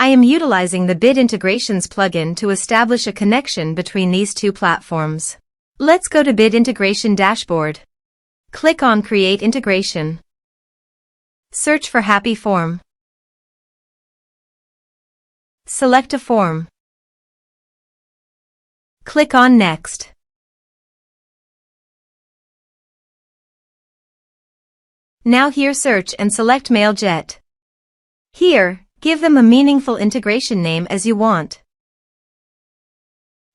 I am utilizing the Bid Integrations plugin to establish a connection between these two platforms. Let's go to Bid Integration Dashboard. Click on Create Integration. Search for Happyform. Select a form. Click on Next. Now here search and select Mailjet. Here, give them a meaningful integration name as you want.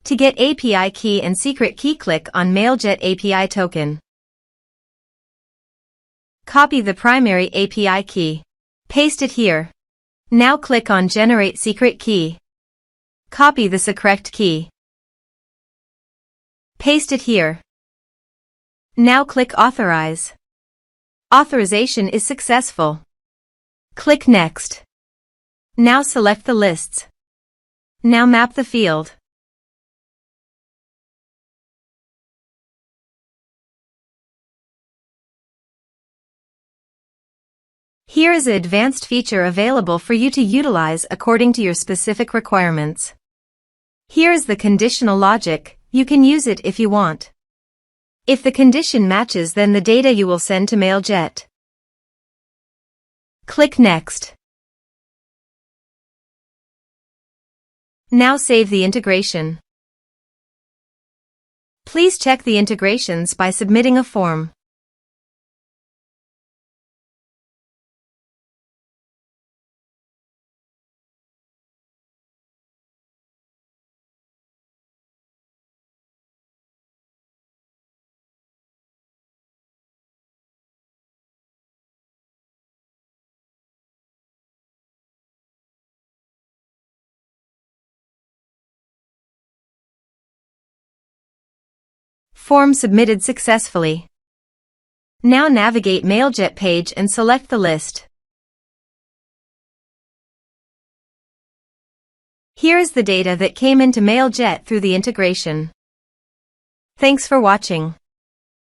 To get API key and secret key, click on Mailjet API token. Copy the primary API key. Paste it here. Now click on Generate Secret Key. Copy the correct key. Paste it here. Now click Authorize. Authorization is successful. Click Next. Now select the lists. Now map the field. Here is an advanced feature available for you to utilize according to your specific requirements. Here is the conditional logic. You can use it if you want. If the condition matches, then the data you will send to Mailjet. Click Next. Now save the integration. Please check the integrations by submitting a form. Form submitted successfully. Now navigate Mailjet page and select the list. Here is the data that came into Mailjet through the integration. Thanks for watching.